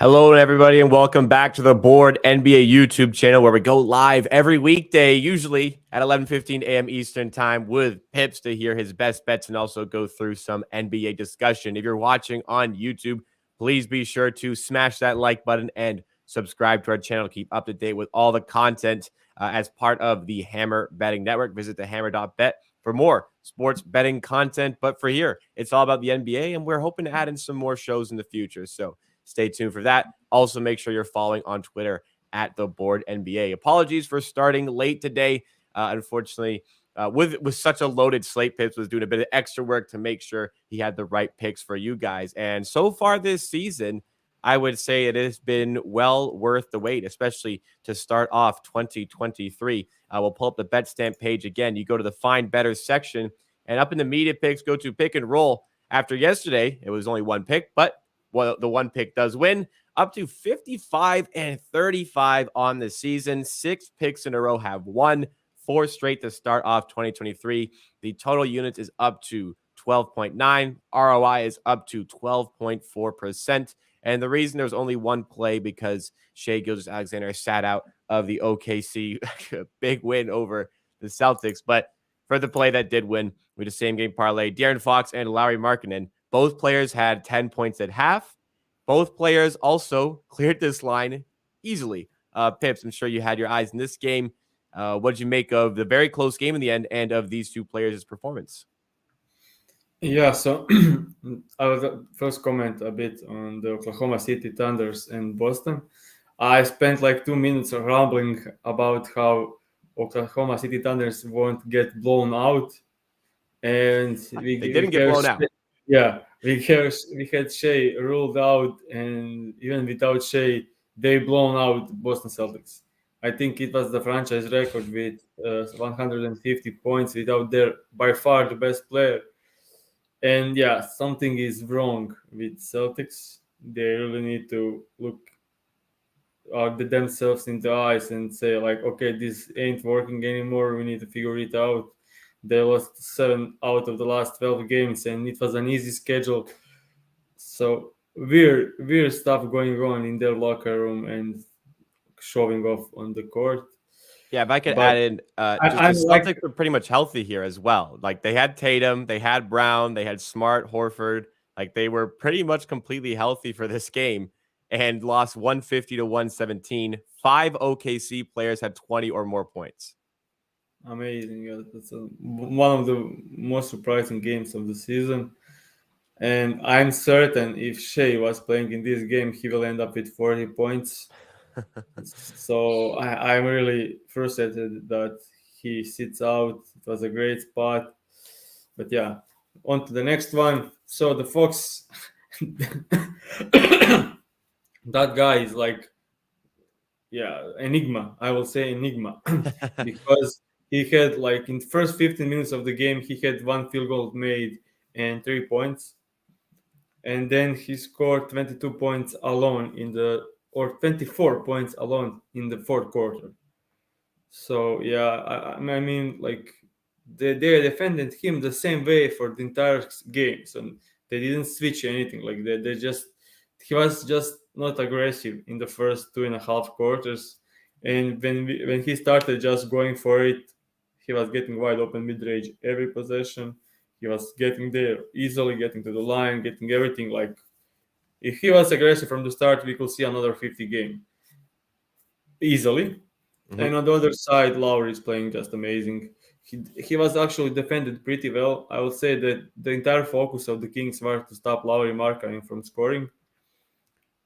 Hello, everybody, and welcome back to the Board NBA YouTube channel, where we go live every weekday, usually at 11:15 a.m. Eastern time, with Pips to hear his best bets and also go through some NBA discussion. If you're watching on YouTube, please be sure to smash that like button and subscribe to our channel to keep up to date with all the content as part of the Hammer Betting Network. Visit the hammer.bet for more sports betting content. But for here, it's all about the NBA, and we're hoping to add in some more shows in the future. So stay tuned for that. Also, make sure you're following on Twitter at the Board NBA. Apologies for starting late today. Unfortunately, with such a loaded slate, Pips was doing a bit of extra work to make sure he had the right picks for you guys. And so far this season, I would say it has been well worth the wait, especially to start off 2023. We'll pull up the bet stamp page again. You go to the Find Better section, and up in the media picks, go to pick and roll. After yesterday, it was only one pick, but the one pick does win, up to 55-35 on the season. 6 picks in a row have won, 4 straight to start off 2023. The total units is up to 12.9. ROI is up to 12.4%. And the reason there's only one play because Shai Gilgeous-Alexander sat out of the OKC big win over the Celtics. But for the play that did win, with the same game parlay, De'Aaron Fox and Lauri Markkanen, both players had 10 points at half. Both players also cleared this line easily. Pips, I'm sure you had your eyes in this game. What did you make of the very close game in the end and of these two players' performance? Yeah, so I will first comment a bit on the Oklahoma City Thunders and Boston. I spent like 2 minutes rambling about how Oklahoma City Thunders won't get blown out, and they didn't get blown out. Yeah, we had Shai ruled out, and even without Shai, they blown out Boston Celtics. I think it was the franchise record with 150 points without their by far the best player. And yeah, something is wrong with Celtics. They really need to look themselves in the eyes and say like, okay, this ain't working anymore. We need to figure it out. They lost 7 out of the last 12 games, and it was an easy schedule. So weird stuff going on in their locker room and showing off on the court. Yeah, if I could add in, just the Celtics were pretty much healthy here as well. Like, they had Tatum, they had Brown, they had Smart, Horford. Like, they were pretty much completely healthy for this game and lost 150 to 117. 5 OKC players had 20 or more points. Amazing. Yeah, that's one of the most surprising games of the season. And I'm certain if Shai was playing in this game, he will end up with 40 points. So I'm really frustrated that he sits out. It was a great spot. But yeah, on to the next one. So the Fox, that guy is like, yeah, enigma. I will say enigma because he had like in the first 15 minutes of the game, he had 1 field goal made and 3 points. And then he scored 22 points alone or 24 points alone in the fourth quarter. So yeah, I mean, like they defended him the same way for the entire game, so they didn't switch anything. Like they just he was just not aggressive in the first 2.5 quarters, and when he started just going for it, he was getting wide open mid range every possession. He was getting there easily, getting to the line, getting everything. Like if he was aggressive from the start, we could see another 50 game easily. Mm-hmm. And on the other side, Lowry is playing just amazing. He was actually defended pretty well. I would say that the entire focus of the Kings was to stop Lauri Markkanen from scoring.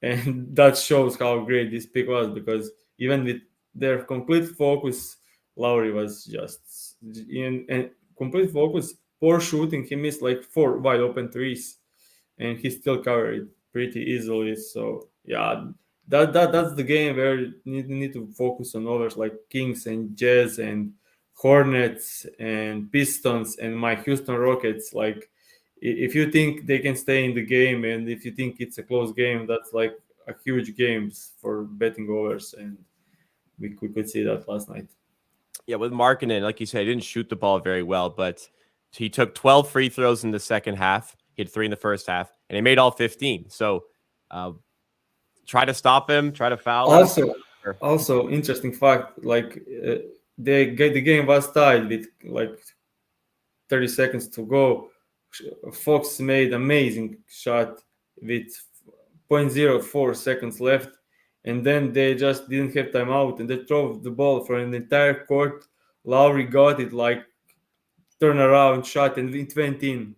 And that shows how great this pick was, because even with their complete focus, Lauri was just in complete focus, poor shooting. He missed like 4 wide open threes, and he still covered it pretty easily. So yeah, that's the game where you need to focus on others like Kings and Jazz and Hornets and Pistons and my Houston Rockets. Like if you think they can stay in the game and if you think it's a close game, that's like a huge games for betting overs, and we could see that last night. Yeah, with Markkanen, like you said, he didn't shoot the ball very well, but he took 12 free throws in the second half. He had 3 in the first half, and he made all 15. So try to stop him, try to foul him? Also, Or- also interesting fact, like the game was tied with like 30 seconds to go. Fox made amazing shot with 0.04 seconds left, and then they just didn't have timeout, and they drove the ball for an entire court. Lowry got it like turnaround shot, and it went in,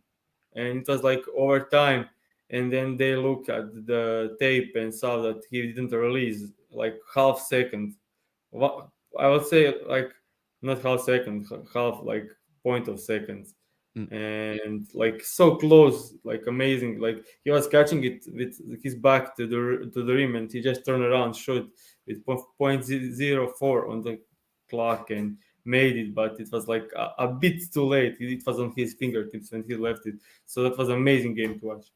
and it was like overtime. And then they look at the tape and saw that he didn't release like half second. I would say like not half second, half like point of seconds, Mm. and like so close, like amazing. Like he was catching it with his back to the rim, and he just turned around, shot with 0.04 on the clock, and made it. But it was like a bit too late. It was on his fingertips when he left it. So that was an amazing game to watch.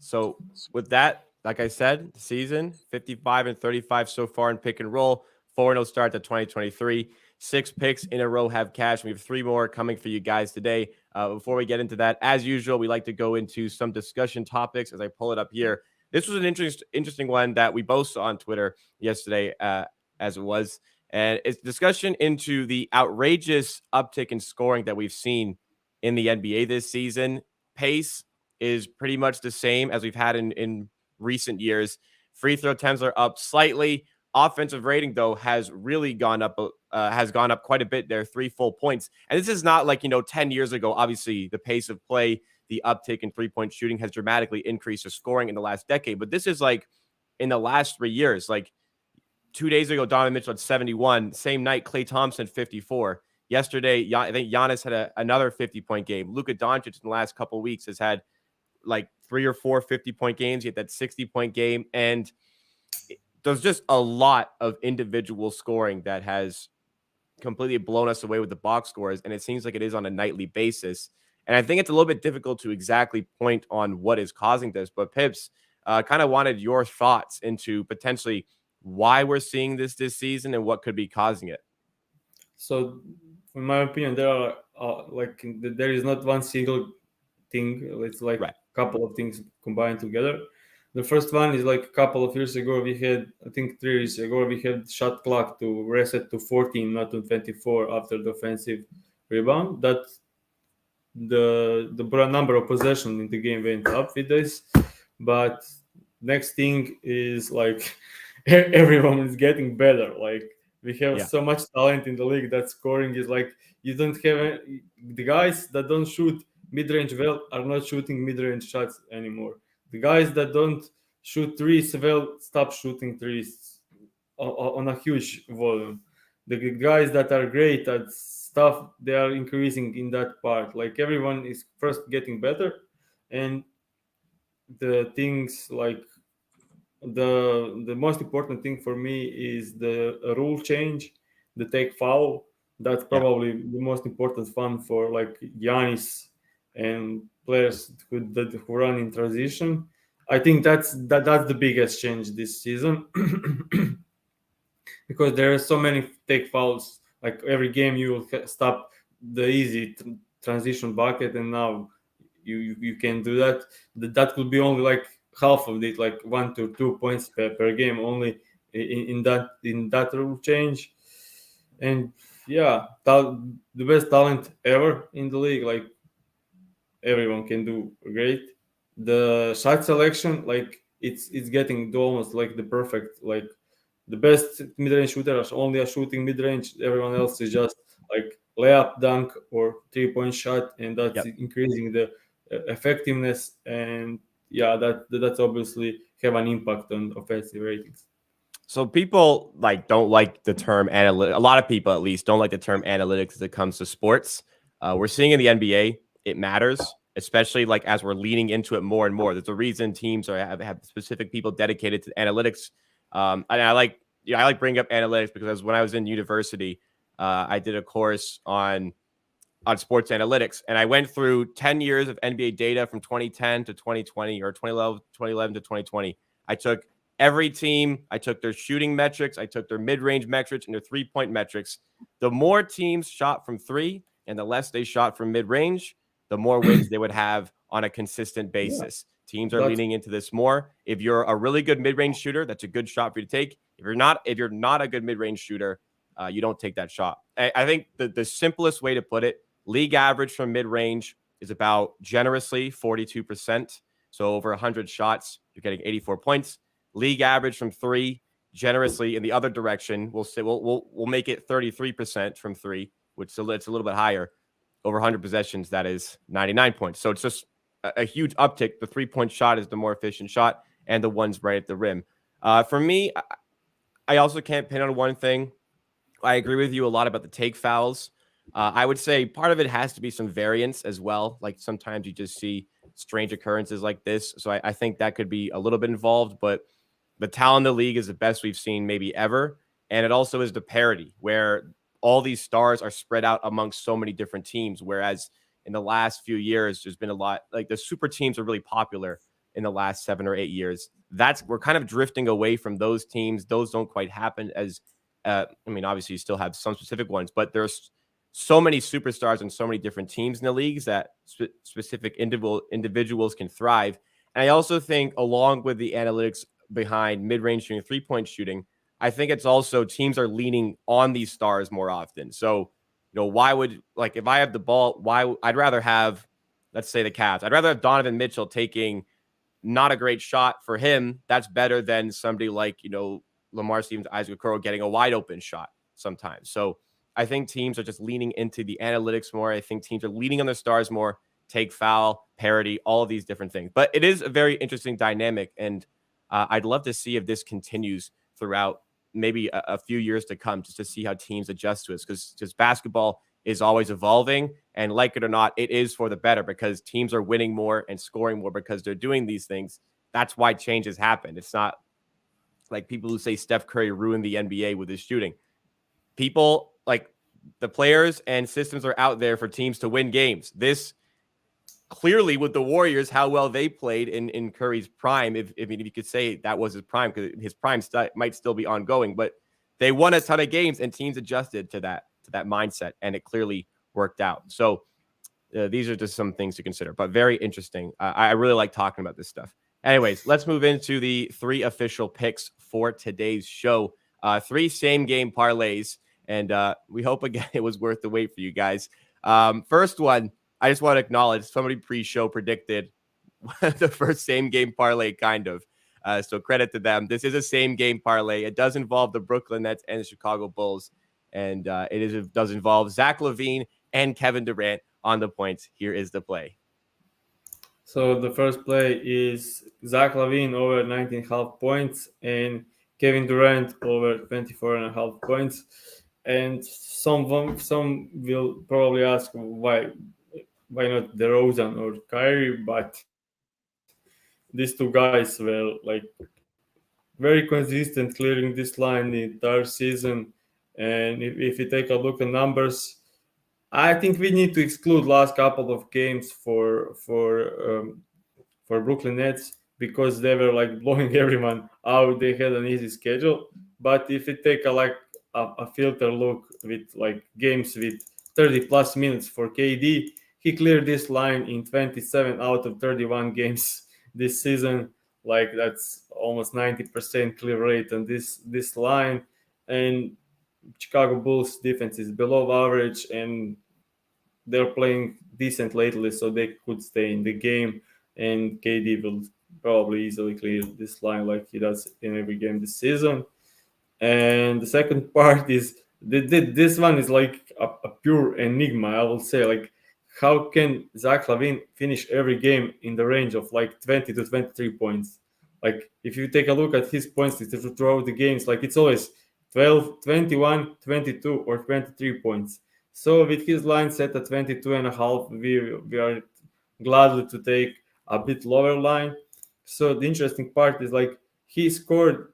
So with that, like I said, the season 55-35 so far in pick and roll. 4-0 start to 2023. 6 picks in a row have cash. We have 3 more coming for you guys today. Before we get into that, as usual, we like to go into some discussion topics as I pull it up here. This was an interesting one that we both saw on Twitter yesterday, as it was. And it's discussion into the outrageous uptick in scoring that we've seen in the NBA this season. Pace is pretty much the same as we've had in recent years. Free throw attempts are up slightly. Offensive rating, though, has really gone up. Has gone up quite a bit there, 3 full points. And this is not like 10 years ago. Obviously, the pace of play, the uptick in 3-point shooting has dramatically increased the scoring in the last decade. But this is like in the last 3 years. Like 2 days ago, Donovan Mitchell had 71. Same night, Klay Thompson 54. Yesterday, I think Giannis had another 50-point game. Luka Doncic in the last couple of weeks has had like 3 or 4 50-point games. You had that 60-point game. And there's just a lot of individual scoring that has completely blown us away with the box scores. And it seems like it is on a nightly basis. And I think it's a little bit difficult to exactly point on what is causing this. But Pips, kind of wanted your thoughts into potentially why we're seeing this season and what could be causing it. So, in my opinion, there are there is not one single thing. It's like Right. a couple of things combined together. The first one is like a couple of years ago we had, I think 3 years ago, we had shot clock to reset to 14, not to 24 after the offensive rebound. That the number of possession in the game went up with this. But next thing is like everyone is getting better. Like we have so much talent in the league that scoring is like you don't have the guys that don't shoot mid-range well are not shooting mid-range shots anymore. The guys that don't shoot threes well stop shooting threes on a huge volume. The guys that are great at stuff, they are increasing in that part. Like everyone is first getting better, and the things like the most important thing for me is the rule change, the take foul. That's probably the most important one for like Giannis and players who run in transition. I think that's the biggest change this season because there are so many take fouls. Like every game, you will stop the easy transition bucket, and now you can do that. That could be only like half of it, like 1 to 2 points per game, only in that rule change. And yeah, the best talent ever in the league. Like everyone can do great. The shot selection, like it's getting to almost like the perfect, like the best mid-range shooters only are shooting mid-range. Everyone else is just like layup, dunk, or 3-point shot, and that's increasing the effectiveness. And yeah, that's obviously have an impact on offensive ratings. So people don't like the term analytics. A lot of people, at least, don't like the term analytics as it comes to sports. We're seeing in the NBA, it matters, especially like as we're leaning into it more and more. There's a reason teams have specific people dedicated to analytics. And I like bringing up analytics because when I was in university, I did a course on sports analytics, and I went through 10 years of NBA data from 2010 to 2020 or 2011 to 2020. I took every team. I took their shooting metrics. I took their mid-range metrics and their three-point metrics. The more teams shot from 3 and the less they shot from mid-range, the more wins they would have on a consistent basis. Teams are leaning into this more. If you're a really good mid-range shooter, that's a good shot for you to take. If you're not a good mid-range shooter, you don't take that shot. I think the simplest way to put it, league average from mid-range is about generously 42%. So over 100 shots, you're getting 84 points. League average from three, generously in the other direction, we'll make it 33% from three, which it's a little bit higher. Over 100 possessions, that is 99 points. So it's just a huge uptick. The 3-point shot is the more efficient shot, and the one's right at the rim. For me, I also can't pin on one thing. I agree with you a lot about the take fouls. I would say part of it has to be some variance as well. Like sometimes you just see strange occurrences like this. So I think that could be a little bit involved, but the talent in the league is the best we've seen maybe ever. And it also is the parity where all these stars are spread out amongst so many different teams. Whereas in the last few years, there's been a lot, like the super teams are really popular in the last 7 or 8 years. We're kind of drifting away from those teams. Those don't quite happen as, obviously you still have some specific ones, but there's so many superstars and so many different teams in the leagues that specific individuals can thrive. And I also think along with the analytics behind mid-range shooting, 3-point shooting, I think it's also teams are leaning on these stars more often. So, why would, like, if I have the ball, I'd rather have, let's say the Cavs, I'd rather have Donovan Mitchell taking not a great shot for him. That's better than somebody like, Lamar Stevens, Isaac Okoro getting a wide open shot sometimes. So I think teams are just leaning into the analytics more. I think teams are leaning on their stars more, take foul, parity, all of these different things. But it is a very interesting dynamic. And I'd love to see if this continues throughout maybe a few years to come, just to see how teams adjust to it. Because just basketball is always evolving. And like it or not, it is for the better because teams are winning more and scoring more because they're doing these things. That's why changes happen. It's not like people who say Steph Curry ruined the NBA with his shooting. People, like, the players and systems are out there for teams to win games. This clearly with the Warriors, how well they played in Curry's prime, if you could say that was his prime, because his prime might still be ongoing, but they won a ton of games and teams adjusted to that mindset, and it clearly worked out. So these are just some things to consider, but very interesting. I really like talking about this stuff. Anyways, let's move into the 3 official picks for today's show. 3 same game parlays, and we hope again it was worth the wait for you guys. First one, I just want to acknowledge somebody pre-show predicted the first same game parlay, kind of. So credit to them. This is a same game parlay. It does involve the Brooklyn Nets and the Chicago Bulls, and it does involve Zach LaVine and Kevin Durant on the points. Here is the play. So the first play is Zach LaVine over 19.5 points and Kevin Durant over 24.5 points. And some will probably ask why not DeRozan or Kyrie, but these two guys were like very consistent clearing this line the entire season. And if you take a look at numbers, I think we need to exclude last couple of games for Brooklyn Nets because they were like blowing everyone out. They had an easy schedule. But if you take a filter look with like games with 30 plus minutes for KD, he cleared this line in 27 out of 31 games this season. Like that's almost 90% clear rate on this line. And Chicago Bulls defense is below average and they're playing decent lately, so they could stay in the game. And KD will probably easily clear this line like he does in every game this season. And the second part is this one is like a pure enigma, I will say. Like, how can Zach LaVine finish every game in the range of like 20 to 23 points? Like, if you take a look at his points throughout the games, like it's always 12, 21, 22, or 23 points. So with his line set at 22.5, we are gladly to take a bit lower line. So the interesting part is like he scored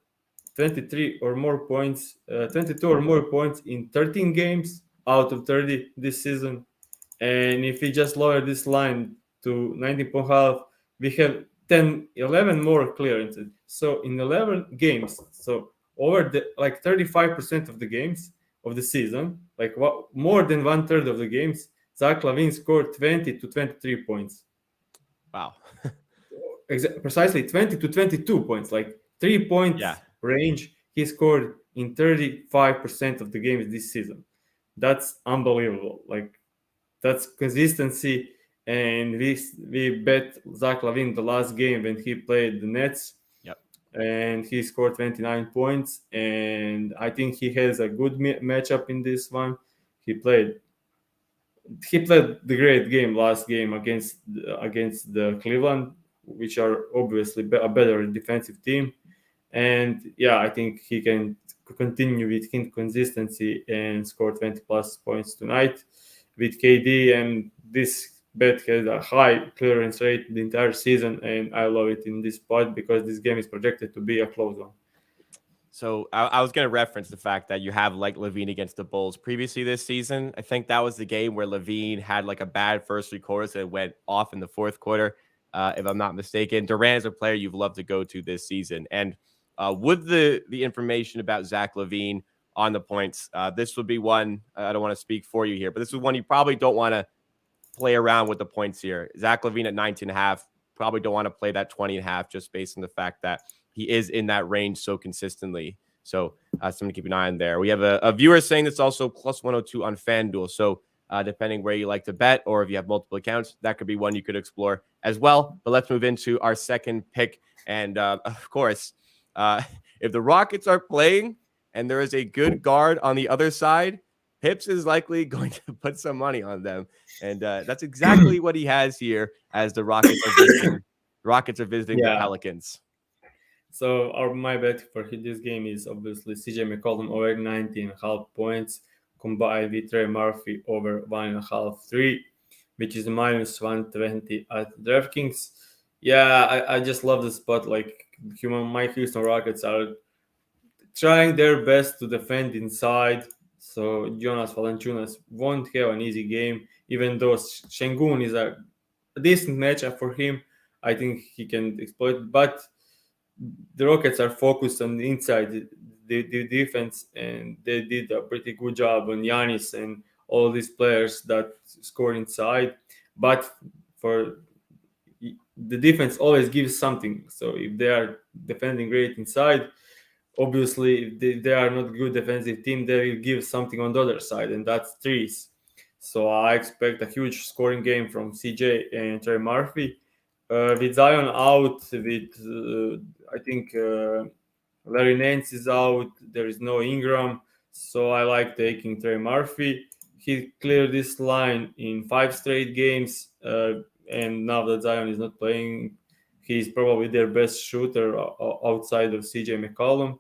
22 or more points in 13 games out of 30 this season. And if we just lower this line to 19.5, we have 11 more clearances. So in 11 games, so over the like 35% of the games of the season, like more than 1/3 of the games, Zach LaVine scored 20 to 23 points. Wow. precisely 20 to 22 points, like 3 points Yeah. range. He scored in 35% of the games this season. That's unbelievable. Like that's consistency. And we bet Zach Lavine the last game when he played the Nets, Yep. and he scored 29 points. And I think he has a good matchup in this one. He played he played the great game last game against the Cleveland, which are obviously a better defensive team. And yeah, I think he can continue with his consistency and score 20 plus points tonight with KD. And this bet has a high clearance rate the entire season, and I love it in this spot because this game is projected to be a close one. So I was going to reference the fact that you have like Levine against the Bulls previously this season. I think that was the game where Levine had like a bad first 3 quarters and went off in the fourth quarter, if I'm not mistaken. Durant is a player you've loved to go to this season. And with the information about Zach Levine on the points, this would be one, I don't want to speak for you here, but this is one you probably don't want to play around with the points here. Zach Levine at 19.5, probably don't want to play that 20.5 just based on the fact that he is in that range so consistently. So something to keep an eye on there. We have a viewer saying it's also plus 102 on FanDuel. So depending where you like to bet or if you have multiple accounts, that could be one you could explore as well. But let's move into our second pick. And of course, if the Rockets are playing and there is a good guard on the other side, Pips is likely going to put some money on them. And that's exactly what he has here as the Rockets are visiting the Yeah. Pelicans. So my bet for this game is obviously CJ McCollum over 19.5 points combined with Trey Murphy over 1.5 3, which is minus 120 at DraftKings. Yeah, I just love the spot. Like my Houston Rockets are trying their best to defend inside. So Jonas Valanciunas won't have an easy game, even though Shengun is a decent matchup for him. I think he can exploit it, but the Rockets are focused on the inside the defense, and they did a pretty good job on Giannis and all these players that score inside. But for the defense always gives something. So if they are defending great inside, obviously if they are not good defensive team, they will give something on the other side, and that's threes. So I expect a huge scoring game from CJ and Trey Murphy. With Zion out, with I think Larry Nance is out. There is no Ingram, so I like taking Trey Murphy. He cleared this line in 5 straight games, and now that Zion is not playing, he's probably their best shooter outside of CJ McCollum.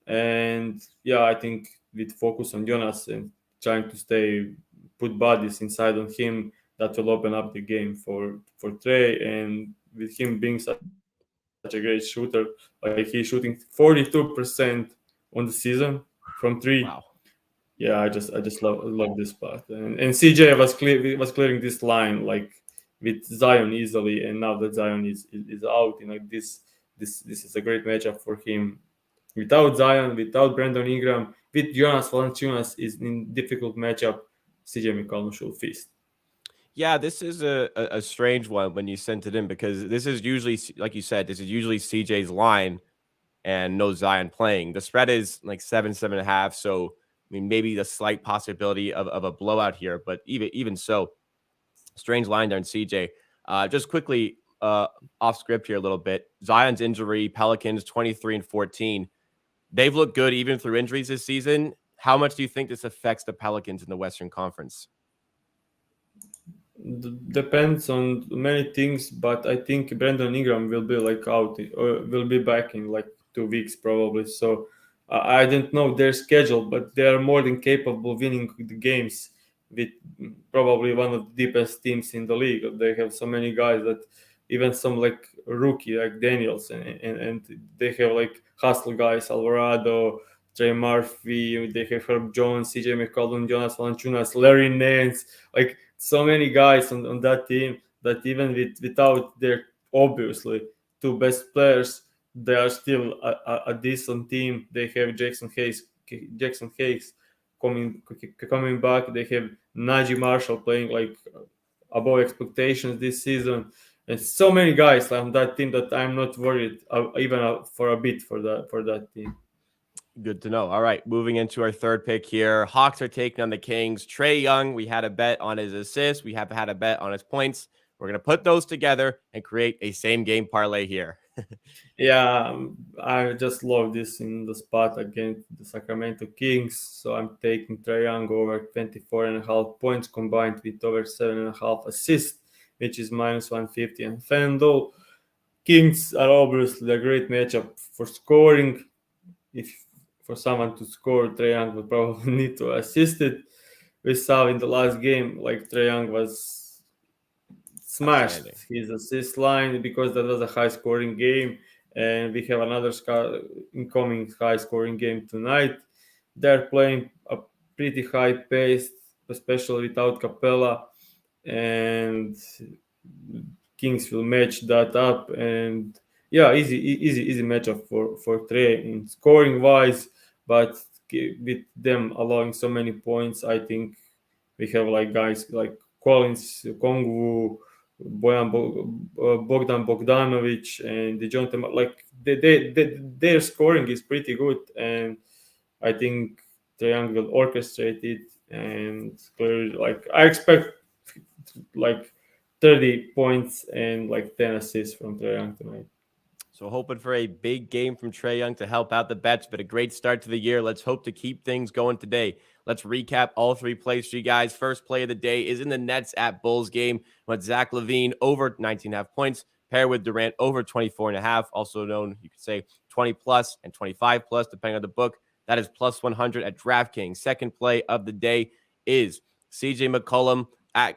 And yeah, I think with focus on Jonas and trying to put bodies inside on him, that will open up the game for Trey. And with him being such a great shooter, like he's shooting 42% on the season from three. Wow. Yeah, I just love this part. And CJ was clearing this line like with Zion easily, and now that Zion is out, this is a great matchup for him. Without Zion, without Brandon Ingram, with Jonas Valanciunas is in difficult matchup. CJ McCollum should feast. Yeah, this is a strange one when you sent it in because this is usually, like you said, this is usually CJ's line and no Zion playing. The spread is like 7.5. So, I mean, maybe the slight possibility of a blowout here, but even so, strange line there in CJ. Just quickly off script here a little bit. Zion's injury, Pelicans 23-14. They've looked good even through injuries this season. How much do you think this affects the Pelicans in the Western Conference? Depends on many things, but I think Brandon Ingram will be like out, will be back in like 2 weeks probably. So I don't know their schedule, but they are more than capable of winning the games with probably one of the deepest teams in the league. They have so many guys that even some like rookie like Daniels, and they have like hustle guys, Alvarado, Trey Murphy, they have Herb Jones, CJ McCollum, Jonas Valanciunas, Larry Nance, like so many guys on that team that even without their obviously two best players, they are still a decent team. They have Jackson Hayes coming back. They have Najee Marshall playing like above expectations this season. And so many guys on that team that I'm not worried even for a bit for that team. Good to know. All right, moving into our third pick here. Hawks are taking on the Kings. Trae Young, we had a bet on his assists. We have had a bet on his points. We're going to put those together and create a same game parlay here. Yeah, I just love this in the spot against the Sacramento Kings. So I'm taking Trae Young over 24.5 points combined with over 7.5 assists, which is minus 150. And FanDuel, Kings are obviously a great matchup for scoring. If for someone to score, Trae Young would probably need to assist it. We saw in the last game, like Trae Young was smashed his assist line because that was a high scoring game, and we have another incoming high scoring game tonight. They're playing a pretty high pace, especially without Capella, and Kings will match that up. And yeah, easy matchup for Trae in scoring wise, but with them allowing so many points, I think we have like guys like Collins, Kongwu, Bogdan Bogdanovic, and DeJounte. Like their scoring is pretty good, and I think Trae Young will orchestrate it. And clearly, like I expect like 30 points and like 10 assists from Trae Young tonight. So hoping for a big game from Trae Young to help out the bets, but a great start to the year. Let's hope to keep things going today. Let's recap all three plays for you guys. First play of the day is in the Nets at Bulls game with Zach LaVine over 19.5 points, paired with Durant over 24.5, also known, you could say 20 plus and 25 plus, depending on the book. That is plus 100 at DraftKings. Second play of the day is CJ McCollum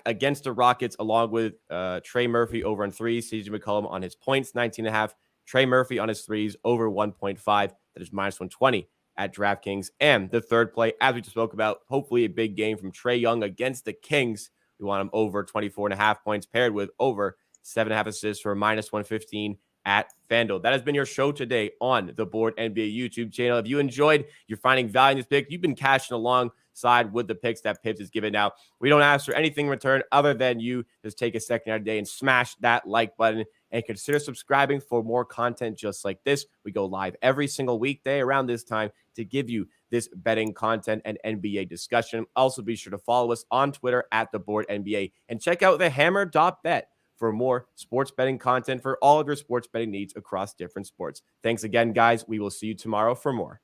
against the Rockets, along with Trey Murphy over on threes. CJ McCollum on his points, 19.5. Trey Murphy on his threes over 1.5. That is minus 120 at DraftKings. And the third play, as we just spoke about, hopefully a big game from Trae Young against the Kings. We want him over 24.5 points, paired with over 7.5 assists for minus 115 at FanDuel. That has been your show today on the Board NBA YouTube channel. If you enjoyed, you're finding value in this pick, you've been cashing alongside with the picks that Pips is giving out. We don't ask for anything in return other than you just take a second out of the day and smash that like button and consider subscribing for more content just like this. We go live every single weekday around this time to give you this betting content and NBA discussion. Also, be sure to follow us on Twitter at the Board NBA and check out the hammer.bet for more sports betting content for all of your sports betting needs across different sports. Thanks again, guys. We will see you tomorrow for more.